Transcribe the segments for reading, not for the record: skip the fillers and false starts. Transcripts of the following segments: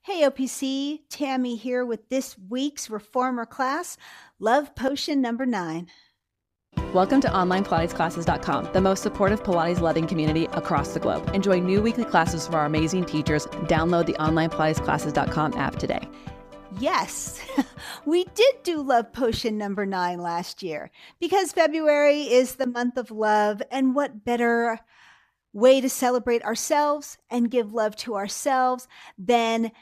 Hey OPC, Tammy here with this week's Reformer class, Love Potion number 9. Welcome to OnlinePilatesClasses.com, the most supportive Pilates loving community across the globe. Enjoy new weekly classes from our amazing teachers. Download the OnlinePilatesClasses.com app today. Yes, we did do Love Potion number 9 last year because February is the month of love, and what better way to celebrate ourselves and give love to ourselves than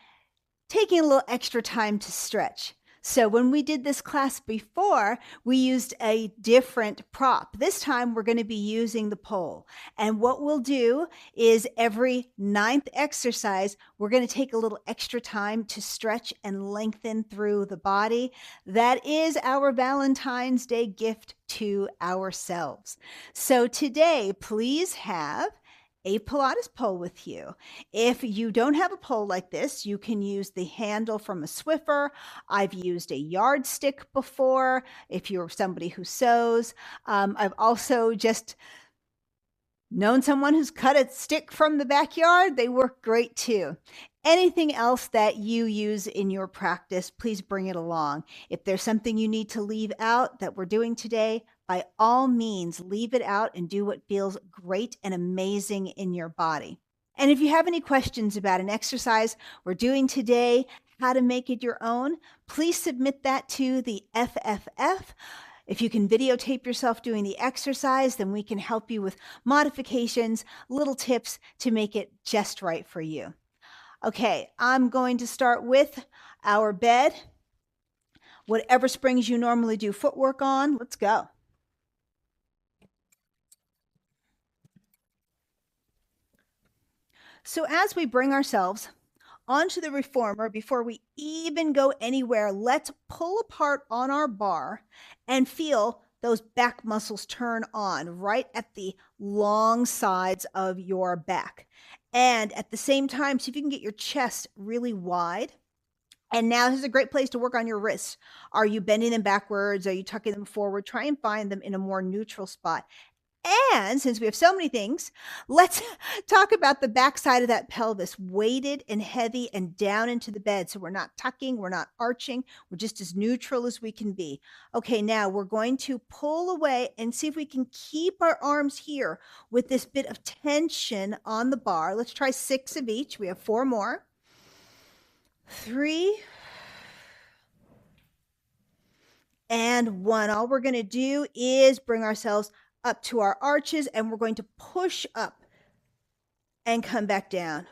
taking a little extra time to stretch. So when we did this class before, we used a different prop. This time we're going to be using the pole. And what we'll do is every 9th exercise, we're going to take a little extra time to stretch and lengthen through the body. That is our Valentine's Day gift to ourselves. So today, please have a Pilates pole with you. If you don't have a pole like this, you can use the handle from a swiffer. I've used a yardstick before if you're somebody who sews. I've also just known someone who's cut a stick from the backyard. They work great too. Anything else that you use in your practice, please bring it along. If there's something you need to leave out that we're doing today, by all means, leave it out and do what feels great and amazing in your body. And if you have any questions about an exercise we're doing today, how to make it your own, please submit that to the FFF. If you can videotape yourself doing the exercise, then we can help you with modifications, little tips to make it just right for you. Okay, I'm going to start with our bed. Whatever springs you normally do footwork on, let's go. So as we bring ourselves onto the reformer, before we even go anywhere, let's pull apart on our bar and feel those back muscles turn on right at the long sides of your back. And at the same time, see if you can get your chest really wide. And now this is a great place to work on your wrists. Are you bending them backwards? Are you tucking them forward? Try and find them in a more neutral spot. And since we have so many things, let's talk about the backside of that pelvis, weighted and heavy and down into the bed. So we're not tucking, we're not arching, we're just as neutral as we can be. Okay, now we're going to pull away and see if we can keep our arms here with this bit of tension on the bar. Let's try 6 of each. We have 4 more. 3 and 1. All we're going to do is bring ourselves up to our arches, and we're going to push up and come back down.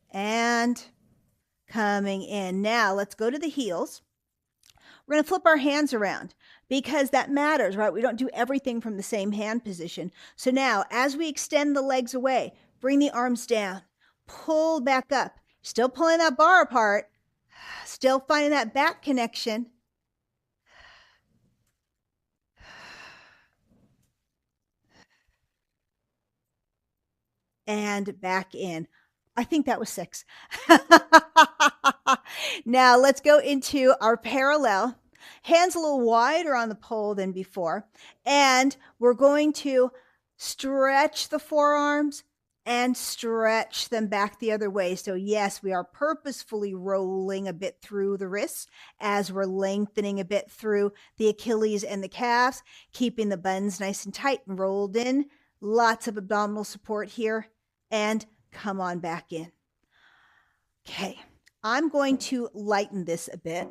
And coming in. Now let's go to the heels. We're going to flip our hands around because that matters, right? We don't do everything from the same hand position. So now as we extend the legs away, bring the arms down, pull back up, still pulling that bar apart, still finding that back connection. And back in. I think that was 6. Now let's go into our parallel. Hands a little wider on the pole than before. And we're going to stretch the forearms and stretch them back the other way. So yes, we are purposefully rolling a bit through the wrists as we're lengthening a bit through the Achilles and the calves, keeping the buns nice and tight and rolled in. Lots of abdominal support here, and come on back in. Okay, I'm going to lighten this a bit,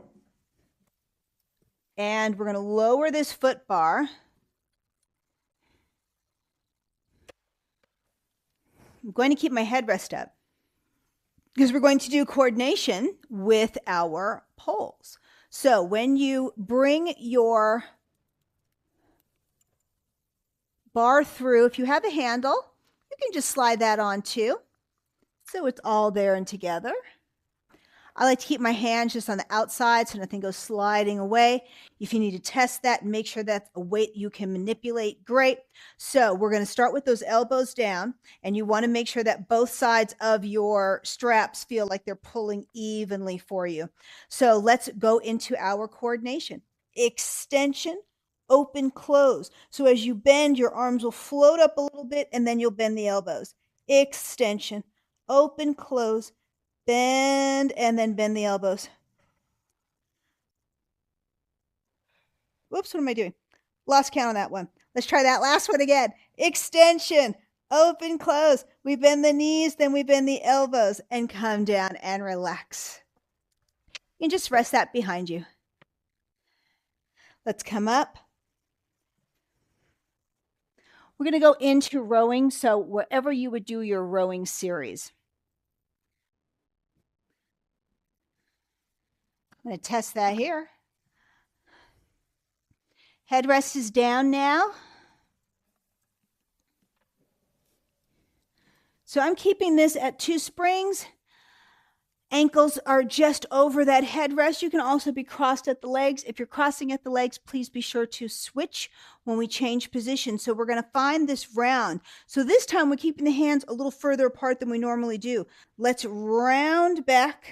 and we're going to lower this foot bar. I'm going to keep my headrest up because we're going to do coordination with our poles. So when you bring your bar through, if you have a handle, you can just slide that on too. So it's all there and together. I like to keep my hands just on the outside so nothing goes sliding away. If you need to test that and make sure that's a weight you can manipulate, great. So we're going to start with those elbows down, and you want to make sure that both sides of your straps feel like they're pulling evenly for you. So let's go into our coordination. Extension open, close. So as you bend, your arms will float up a little bit, and then you'll bend the elbows. Extension, open, close, bend, and then bend the elbows. Whoops, what am I doing? Lost count on that one. Let's try that last one again. Extension, open, close. We bend the knees, then we bend the elbows, and come down and relax. You can just rest that behind you. Let's come up. We're going to go into rowing, so wherever you would do your rowing series. I'm going to test that here. Headrest is down now. So I'm keeping this at 2 springs. Ankles are just over that headrest. You can also be crossed at the legs. If you're crossing at the legs, please be sure to switch when we change position. So we're going to find this round. So this time we're keeping the hands a little further apart than we normally do. Let's round back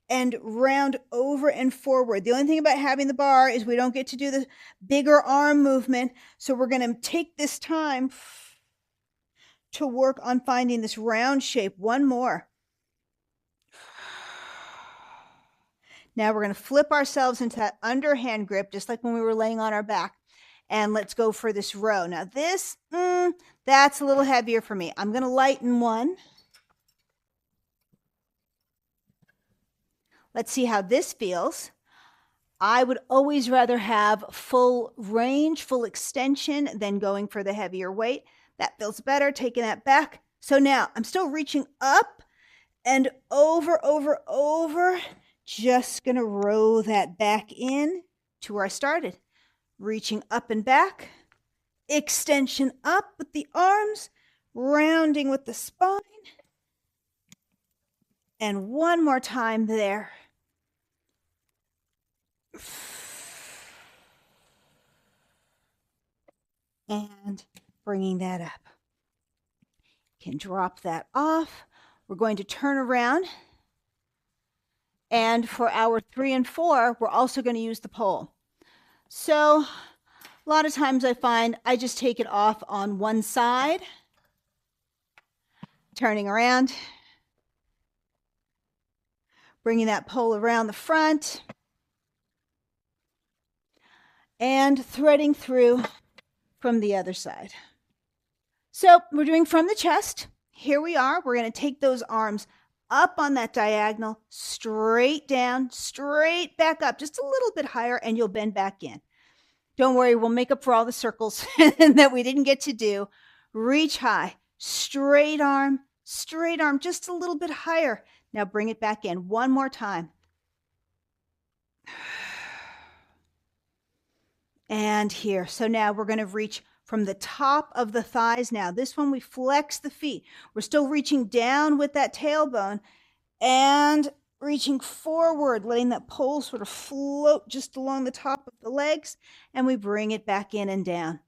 and round over and forward. The only thing about having the bar is we don't get to do the bigger arm movement. So we're going to take this time to work on finding this round shape. One more. Now we're going to flip ourselves into that underhand grip, just like when we were laying on our back. And let's go for this row. Now this, that's a little heavier for me. I'm going to lighten one. Let's see how this feels. I would always rather have full range, full extension than going for the heavier weight. That feels better, taking that back. So now I'm still reaching up and over, over, over. Just going to row that back in to where I started. Reaching up and back. Extension up with the arms. Rounding with the spine. And one more time there. And bringing that up. You can drop that off. We're going to turn around. And for our 3 and 4, we're also going to use the pole. So a lot of times I find I just take it off on one side, turning around, bringing that pole around the front, and threading through from the other side. So we're doing from the chest. Here we are. We're going to take those arms up on that diagonal, straight down, straight back up, just a little bit higher, and you'll bend back in. Don't worry, we'll make up for all the circles that we didn't get to do. Reach high, straight arm, just a little bit higher. Now bring it back in one more time. And here. So now we're going to reach from the top of the thighs now. This one we flex the feet. We're still reaching down with that tailbone and reaching forward, letting that pole sort of float just along the top of the legs, and we bring it back in and down.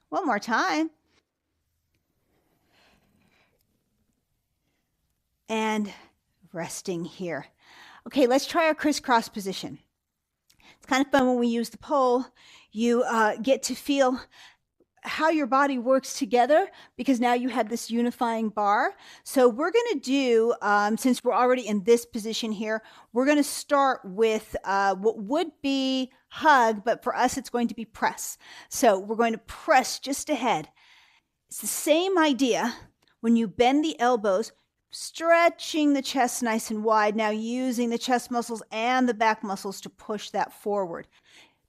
One more time. And resting here. Okay, let's try our crisscross position. It's kind of fun when we use the pole. You get to feel how your body works together because now you have this unifying bar. So we're going to do, since we're already in this position here, we're going to start with what would be hug, but for us it's going to be press. So we're going to press just ahead. It's the same idea. When you bend the elbows, stretching the chest nice and wide, now using the chest muscles and the back muscles to push that forward.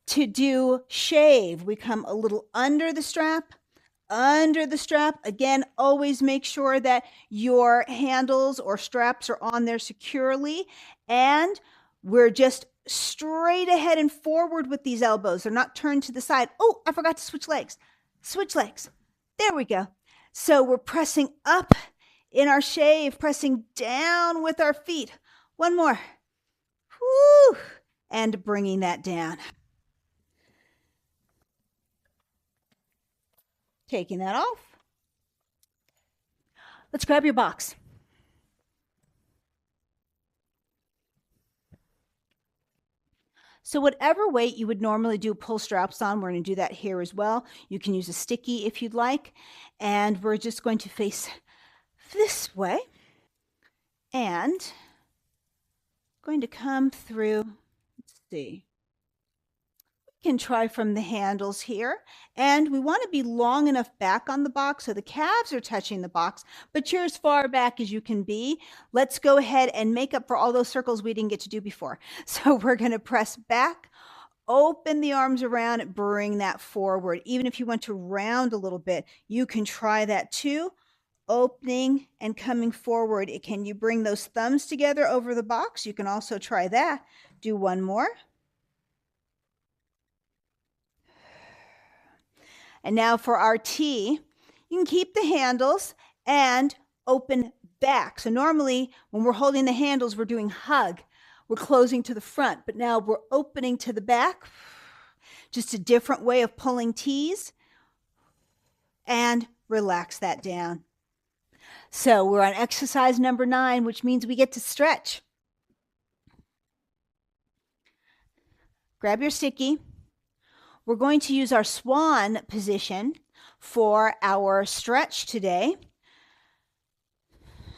To do shave, we come a little under the strap. Again, always make sure that your handles or straps are on there securely. And we're just straight ahead and forward with these elbows. They're not turned to the side. Oh, I forgot to switch legs. Switch legs. There we go. So we're pressing up in our shave, pressing down with our feet. One more. Woo! And bringing that down. Taking that off. Let's grab your box. So whatever weight you would normally do pull straps on, we're going to do that here as well. You can use a sticky if you'd like. And we're just going to face this way and going to come through. Let's see. We can try from the handles here, and we want to be long enough back on the box so the calves are touching the box, but you're as far back as you can be. Let's go ahead and make up for all those circles we didn't get to do before. So we're going to press back, open the arms around, bring that forward. Even if you want to round a little bit, you can try that too. Opening and coming forward. Can you bring those thumbs together over the box? You can also try that. Do one more. And now for our T, you can keep the handles and open back. So normally when we're holding the handles, we're doing hug. We're closing to the front, but now we're opening to the back. Just a different way of pulling T's. And relax that down. So we're on exercise number 9, which means we get to stretch. Grab your sticky. We're going to use our swan position for our stretch today.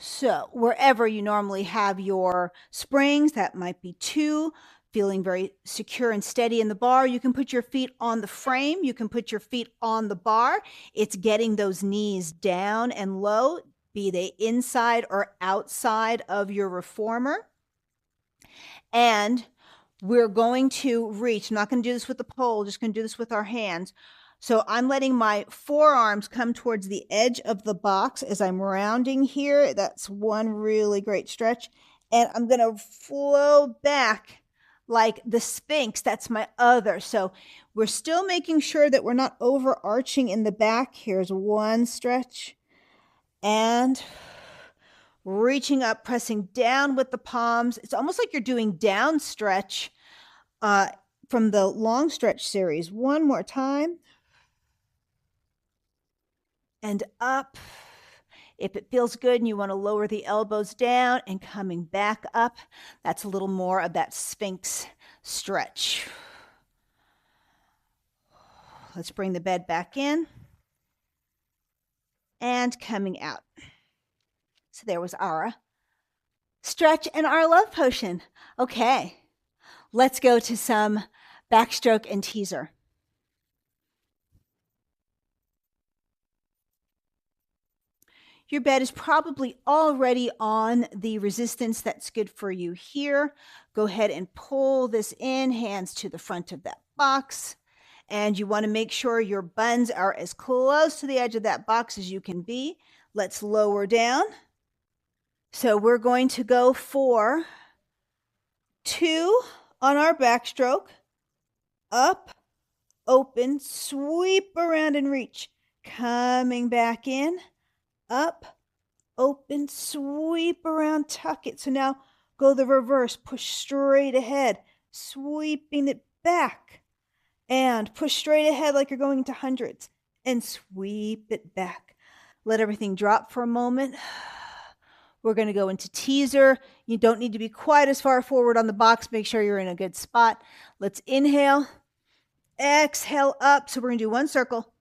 So wherever you normally have your springs, that might be 2, feeling very secure and steady in the bar. You can put your feet on the frame. You can put your feet on the bar. It's getting those knees down and low, be they inside or outside of your reformer. And we're going to reach. I'm not going to do this with the pole, just going to do this with our hands. So I'm letting my forearms come towards the edge of the box as I'm rounding here. That's one really great stretch. And I'm going to flow back like the Sphinx. That's my other. So we're still making sure that we're not overarching in the back. Here's one stretch. And reaching up, pressing down with the palms. It's almost like you're doing down stretch from the long stretch series. One more time. And up. If it feels good and you want to lower the elbows down and coming back up, that's a little more of that Sphinx stretch. Let's bring the bed back in. And coming out. So there was our stretch and our love potion. Okay, let's go to some backstroke and teaser. Your bed is probably already on the resistance that's good for you here. Go ahead and pull this in, hands to the front of that box. And you want to make sure your buns are as close to the edge of that box as you can be. Let's lower down. So we're going to go for 2 on our backstroke. Up, open, sweep around and reach. Coming back in. Up, open, sweep around, tuck it. So now go the reverse, push straight ahead, sweeping it back. And push straight ahead like you're going into hundreds and sweep it back. Let everything drop for a moment. We're going to go into teaser. You don't need to be quite as far forward on the box. Make sure you're in a good spot. Let's inhale, exhale up. So we're going to do one circle,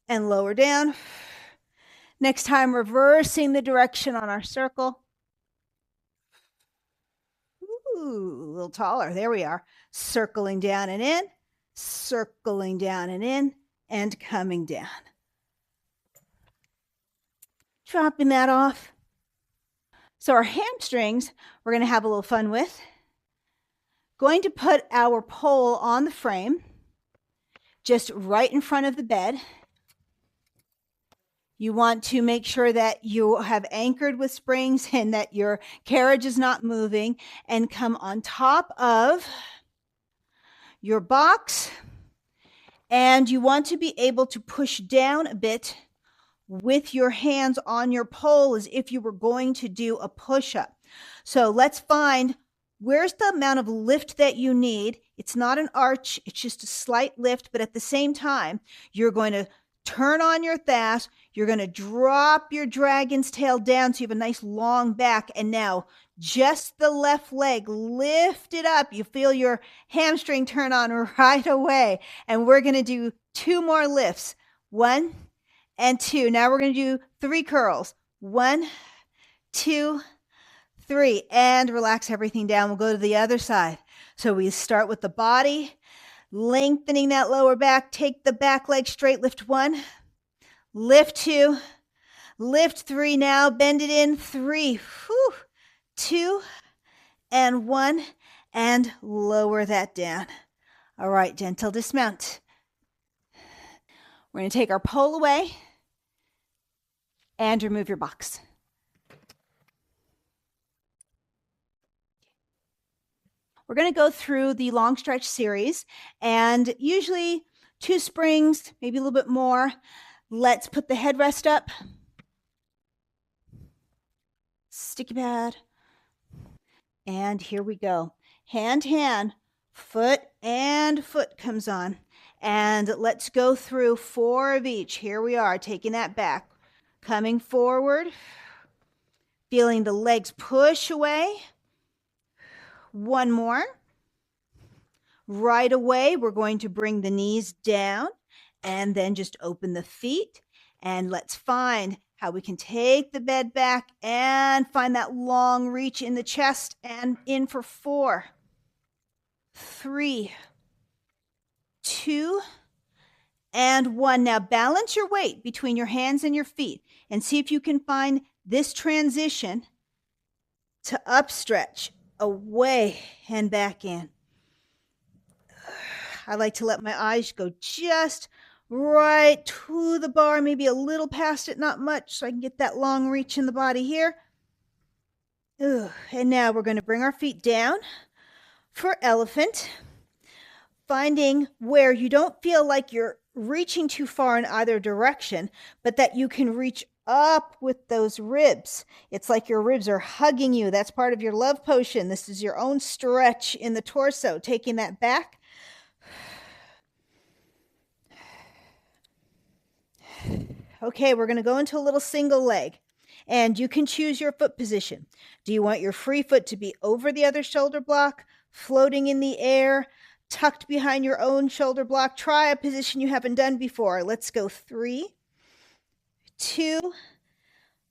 and lower down. Next time, reversing the direction on our circle. Ooh, a little taller. There we are. Circling down and in, circling down and in, and coming down. Dropping that off. So our hamstrings, we're going to have a little fun with. Going to put our pole on the frame, just right in front of the bed. You want to make sure that you have anchored with springs and that your carriage is not moving, and come on top of your box. And you want to be able to push down a bit with your hands on your pole as if you were going to do a push-up. So let's find where's the amount of lift that you need. It's not an arch, it's just a slight lift, but at the same time, you're going to turn on your thighs. You're going to drop your dragon's tail down so you have a nice long back, and now just the left leg. Lift it up. You feel your hamstring turn on right away. And we're going to do 2 more lifts. 1 and 2. Now we're going to do 3 curls. 1, 2, 3. And relax everything down. We'll go to the other side. So we start with the body, lengthening that lower back. Take the back leg straight. Lift 1, lift 2, lift 3. Now bend it in. 3, 2, and 1, and lower that down. All right, gentle dismount. We're going to take our pole away and remove your box. We're going to go through the long stretch series, and usually 2 springs, maybe a little bit more. Let's put the headrest up. Sticky pad. And here we go. Hand, hand, foot, and foot comes on. And let's go through 4 of each. Here we are, taking that back. Coming forward. Feeling the legs push away. 1 more. Right away, we're going to bring the knees down and then just open the feet. And let's find how we can take the bed back and find that long reach in the chest, and in for 4, 3, 2, and 1. Now balance your weight between your hands and your feet and see if you can find this transition to upstretch, away and back in. I like to let my eyes go just right to the bar, maybe a little past it, not much, so I can get that long reach in the body here. And now we're going to bring our feet down for elephant, finding where you don't feel like you're reaching too far in either direction, but that you can reach up with those ribs. It's like your ribs are hugging you. That's part of your love potion. This is your own stretch in the torso, taking that back. Okay, we're going to go into a little single leg, and you can choose your foot position. Do you want your free foot to be over the other shoulder block, floating in the air, tucked behind your own shoulder block? Try a position you haven't done before. Let's go 3, 2,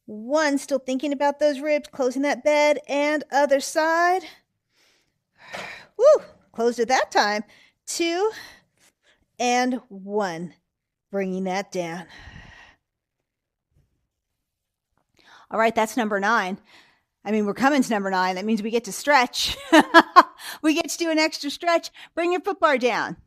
1. Still thinking about those ribs, closing that bed, and other side. Woo! Closed it that time. 2 and 1. Bringing that down. All right, that's number 9. I mean, we're coming to number 9. That means we get to stretch. We get to do an extra stretch. Bring your foot bar down.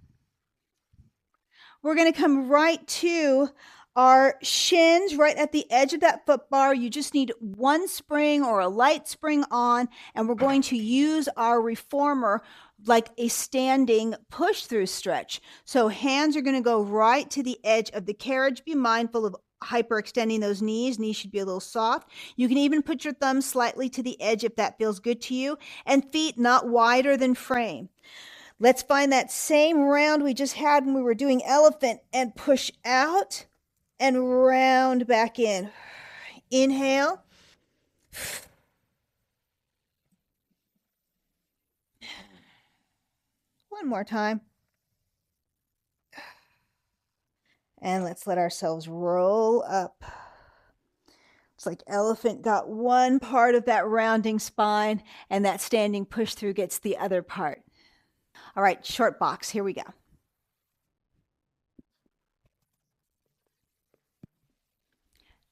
We're going to come right to our shins, right at the edge of that foot bar. You just need 1 spring or a light spring on, and we're going to use our reformer like a standing push-through stretch. So hands are going to go right to the edge of the carriage. Be mindful of hyperextending those knees. Knees should be a little soft. You can even put your thumbs slightly to the edge if that feels good to you, and feet not wider than frame. Let's find that same round we just had when we were doing elephant and push out and round back in. Inhale. One more time. And let's let ourselves roll up. It's like elephant got one part of that rounding spine, and that standing push through gets the other part. All right, short box. Here we go.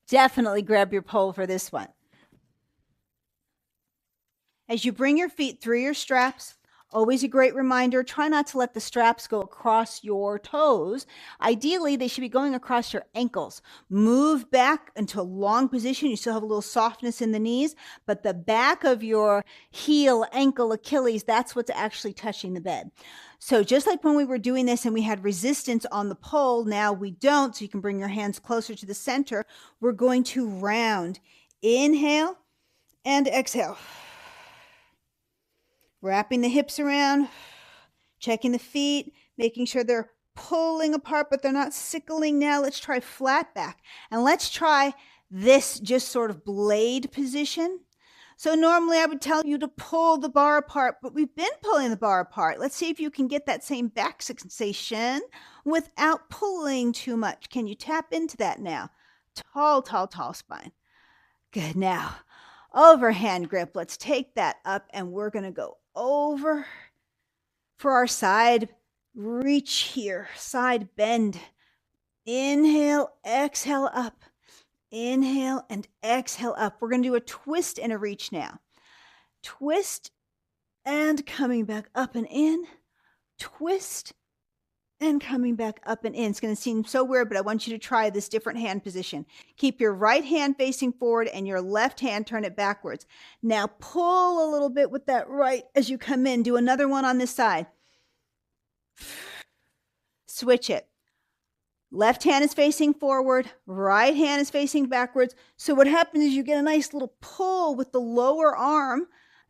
Definitely grab your pole for this one. As you bring your feet through your straps, always a great reminder, try not to let the straps go across your toes. Ideally, they should be going across your ankles. Move back into a long position. You still have a little softness in the knees, but the back of your heel, ankle, Achilles, that's what's actually touching the bed. So just like when we were doing this and we had resistance on the pole, now we don't, so you can bring your hands closer to the center. We're going to round. Inhale and exhale. Wrapping the hips around, checking the feet, making sure they're pulling apart, but they're not sickling. Now let's try flat back. And let's try this just sort of blade position. So normally I would tell you to pull the bar apart, but we've been pulling the bar apart. Let's see if you can get that same back sensation without pulling too much. Can you tap into that now? Tall, tall, tall spine. Good. Now, overhand grip. Let's take that up and we're going to go over for our side reach here, side bend. Inhale, exhale up. Inhale and exhale up. We're going to do a twist and a reach now. Twist and coming back up and in. Twist and coming back up and in. It's going to seem so weird, but I want you to try this different hand position. Keep your right hand facing forward and your left hand, turn it backwards. Now pull a little bit with that right as you come in. Do another one on this side. Switch it. Left hand is facing forward, right hand is facing backwards. So what happens is you get a nice little pull with the lower arm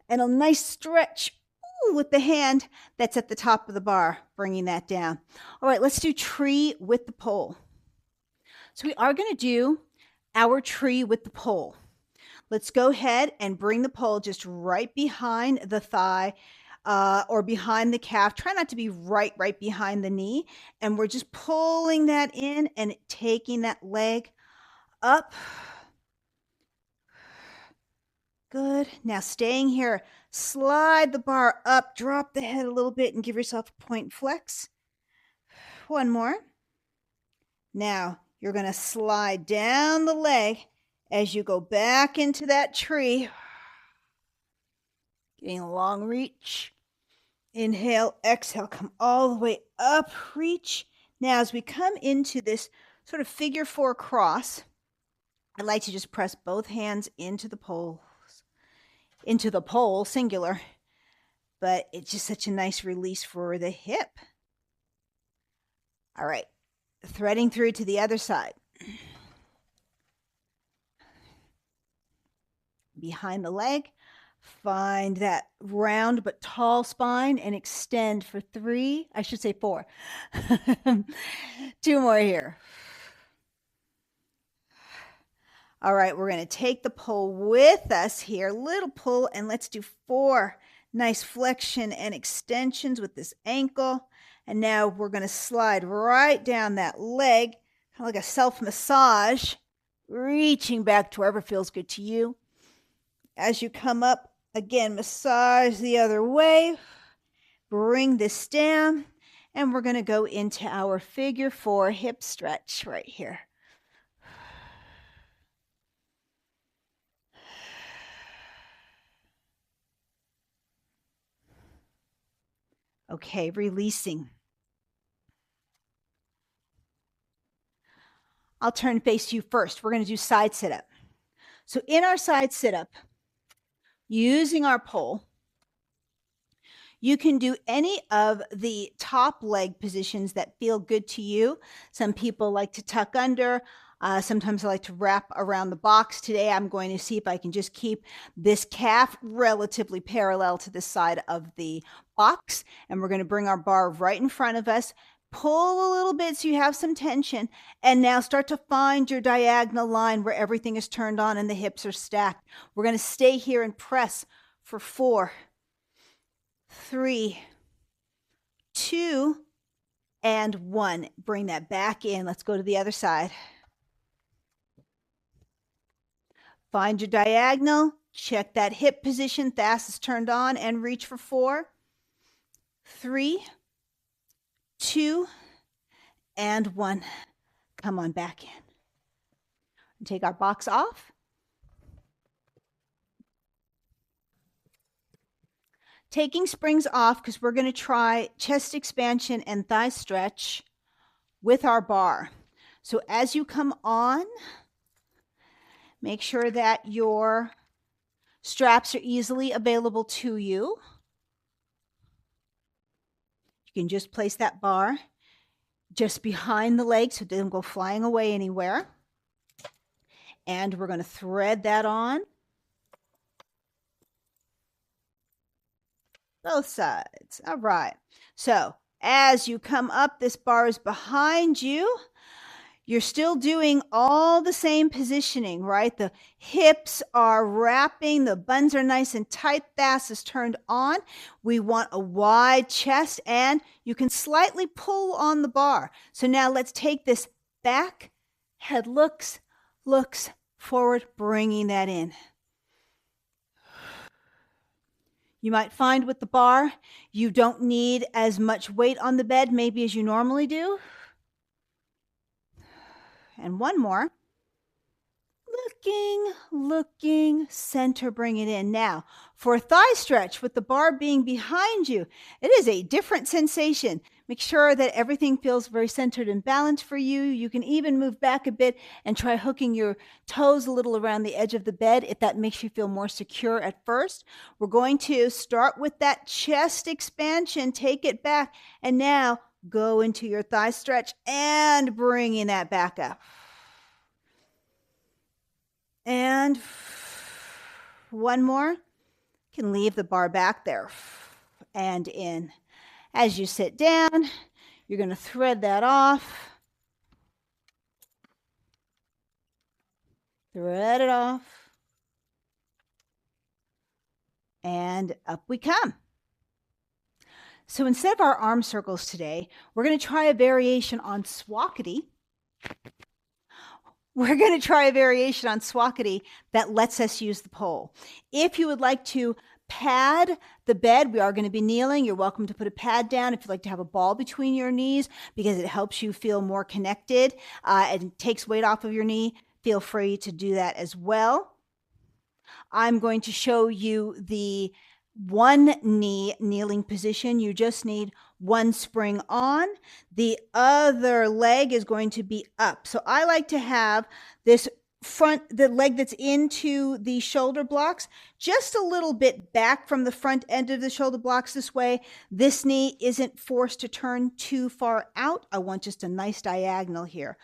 and a nice stretch with the hand that's at the top of the bar, bringing that down. All right, let's do tree with the pole. So we are going to do our tree with the pole. Let's go ahead and bring the pole just right behind the thigh, or behind the calf. Try not to be right behind the knee. And we're just pulling that in and taking that leg up. Good. Now staying here, slide the bar up, drop the head a little bit and give yourself a point flex. One more. Now you're going to slide down the leg as you go back into that tree. Getting a long reach. Inhale, exhale, come all the way up, reach. Now, as we come into this sort of figure 4 cross, I'd like to just press both hands into the pole, singular, but it's just such a nice release for the hip. All right, threading through to the other side. Behind the leg. Find that round but tall spine and extend for 3, I should say 4. 2 more here. All right, we're going to take the pole with us here, little pull, and let's do 4 nice flexion and extensions with this ankle. And now we're going to slide right down that leg, kind of like a self-massage, reaching back to wherever feels good to you. As you come up, again, massage the other way. Bring this down. And we're going to go into our figure 4 hip stretch right here. Okay, releasing. I'll turn and face you first. We're going to do side sit-up. So in our side sit-up, using our pole, you can do any of the top leg positions that feel good to you. Some people like to tuck under. Sometimes I like to wrap around the box. Today, I'm going to see if I can just keep this calf relatively parallel to the side of the box. And we're going to bring our bar right in front of us. Pull a little bit so you have some tension. And now start to find your diagonal line where everything is turned on and the hips are stacked. We're going to stay here and press for 4, 3, 2, and 1. Bring that back in. Let's go to the other side. Find your diagonal. Check that hip position. Thas is turned on and reach for 4, 3, 2, and 1. Come on back in. And take our box off. Taking springs off because we're going to try chest expansion and thigh stretch with our bar. So as you come on, make sure that your straps are easily available to you. You can just place that bar just behind the leg so it doesn't go flying away anywhere. And we're going to thread that on. Both sides. All right. So as you come up, this bar is behind you. You're still doing all the same positioning, right? The hips are wrapping, the buns are nice and tight, the ass is turned on. We want a wide chest, and you can slightly pull on the bar. So now let's take this back, head looks forward, bringing that in. You might find with the bar, you don't need as much weight on the bed maybe as you normally do. And one more. Looking, center, bring it in. Now, for a thigh stretch with the bar being behind you, it is a different sensation. Make sure that everything feels very centered and balanced for you. You can even move back a bit and try hooking your toes a little around the edge of the bed if that makes you feel more secure at first. We're going to start with that chest expansion, take it back, and now go into your thigh stretch and bringing that back up. And one more. You can leave the bar back there and in. As you sit down, you're going to thread that off. Thread it off. And up we come. So instead of our arm circles today, we're going to try a variation on 𝐒𝐷𝐷𝐻. We're going to try a variation on 𝐒𝐷𝐷𝐻 that lets us use the pole. If you would like to pad the bed, we are going to be kneeling. You're welcome to put a pad down if you'd like to have a ball between your knees because it helps you feel more connected and takes weight off of your knee. Feel free to do that as well. I'm going to show you the one knee kneeling position. You just need one spring on. The other leg is going to be up. So I like to have this the leg that's into the shoulder blocks just a little bit back from the front end of the shoulder blocks. This way this knee isn't forced to turn too far out. I want just a nice diagonal here.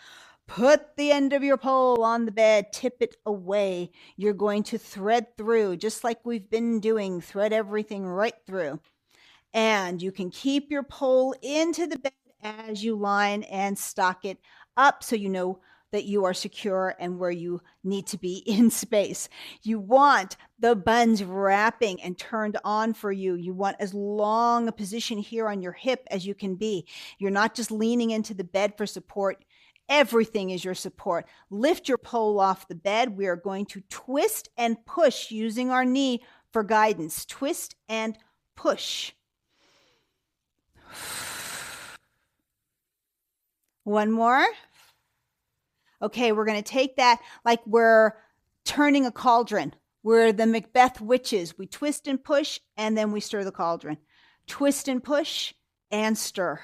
Put the end of your pole on the bed, tip it away. You're going to thread through, just like we've been doing, thread everything right through. And you can keep your pole into the bed as you line and stock it up so you know that you are secure and where you need to be in space. You want the buns wrapping and turned on for you. You want as long a position here on your hip as you can be. You're not just leaning into the bed for support. Everything is your support. Lift your pole off the bed. We are going to twist and push using our knee for guidance. Twist and push. One more. Okay, we're going to take that like we're turning a cauldron. We're the Macbeth witches. We twist and push, and then we stir the cauldron. Twist and push and stir.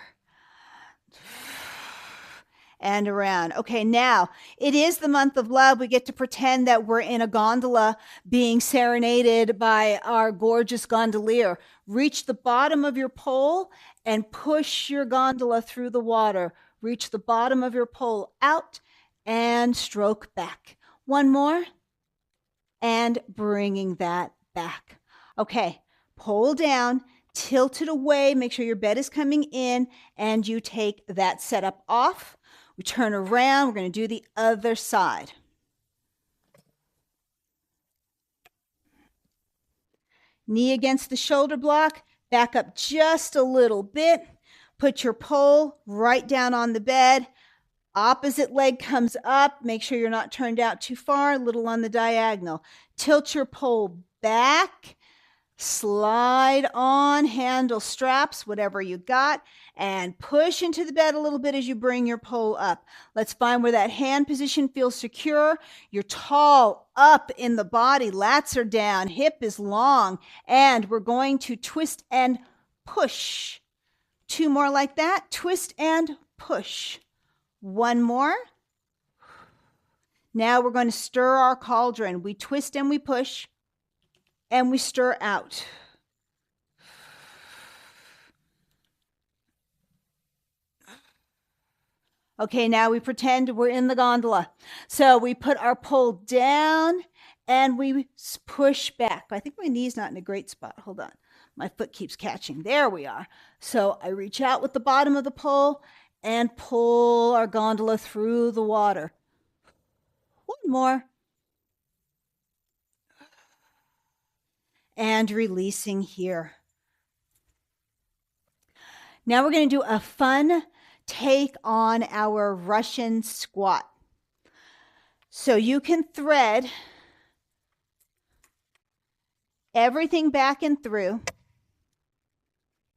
And around. Okay, now it is the month of love. We get to pretend that we're in a gondola being serenaded by our gorgeous gondolier. Reach the bottom of your pole and push your gondola through the water. Reach the bottom of your pole out and stroke back. One more and bringing that back. Okay, pole down, tilt it away, make sure your bed is coming in, and you take that setup off. We turn around, we're going to do the other side. Knee against the shoulder block, back up just a little bit. Put your pole right down on the bed. Opposite leg comes up. Make sure you're not turned out too far, a little on the diagonal. Tilt your pole back. Slide on handle straps, whatever you got, and push into the bed a little bit as you bring your pole up. Let's find where that hand position feels secure. You're tall up in the body, lats are down, hip is long, and we're going to twist and push. Two more like that, twist and push. One more. Now we're going to stir our cauldron. We twist and we push. And we stir out. Okay, now we pretend we're in the gondola. So we put our pole down and we push back. I think my knee's not in a great spot. Hold on. My foot keeps catching. There we are. So I reach out with the bottom of the pole and pull our gondola through the water. One more. And releasing here. Now we're going to do a fun take on our Russian squat. So you can thread everything back and through.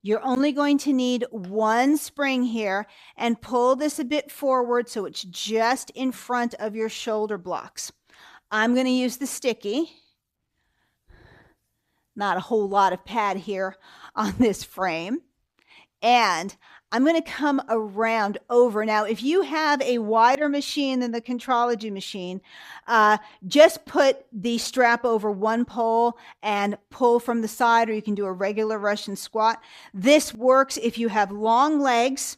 You're only going to need one spring here and pull this a bit forward so it's just in front of your shoulder blocks. I'm going to use the sticky. Not a whole lot of pad here on this frame. And I'm going to come around over. Now, if you have a wider machine than the 𝐶𝐈𝐿 machine, just put the strap over one pole and pull from the side, or you can do a regular Russian squat. This works if you have long legs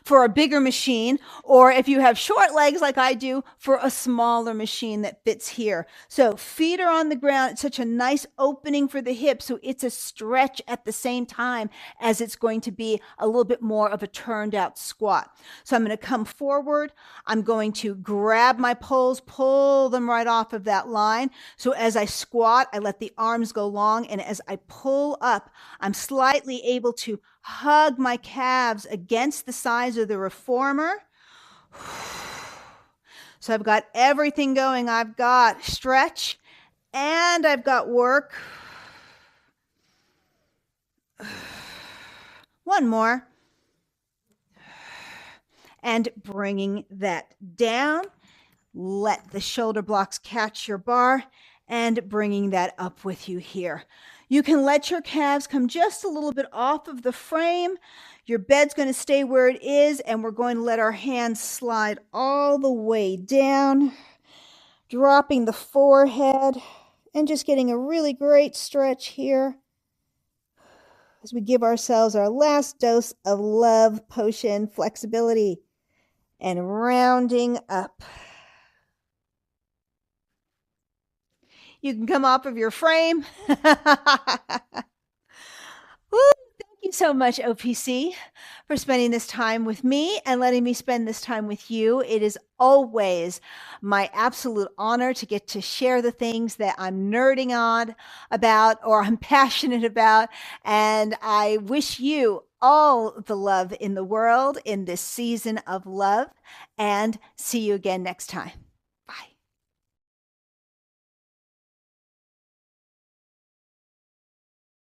for a bigger machine, or if you have short legs like I do, for a smaller machine that fits here. So feet are on the ground. It's such a nice opening for the hips, so it's a stretch at the same time as it's going to be a little bit more of a turned out squat. So I'm going to come forward. I'm going to grab my poles, pull them right off of that line. So as I squat, I let the arms go long, and as I pull up, I'm slightly able to hug my calves against the sides of the reformer. So I've got everything going. I've got stretch and I've got work. One more. And bringing that down. Let the shoulder blocks catch your bar and bringing that up with you here. You can let your calves come just a little bit off of the frame. Your bed's going to stay where it is, and we're going to let our hands slide all the way down, dropping the forehead, and just getting a really great stretch here as we give ourselves our last dose of love potion flexibility and rounding up. You can come off of your frame. Woo, thank you so much, OPC, for spending this time with me and letting me spend this time with you. It is always my absolute honor to get to share the things that I'm nerding on about or I'm passionate about. And I wish you all the love in the world in this season of love, and see you again next time.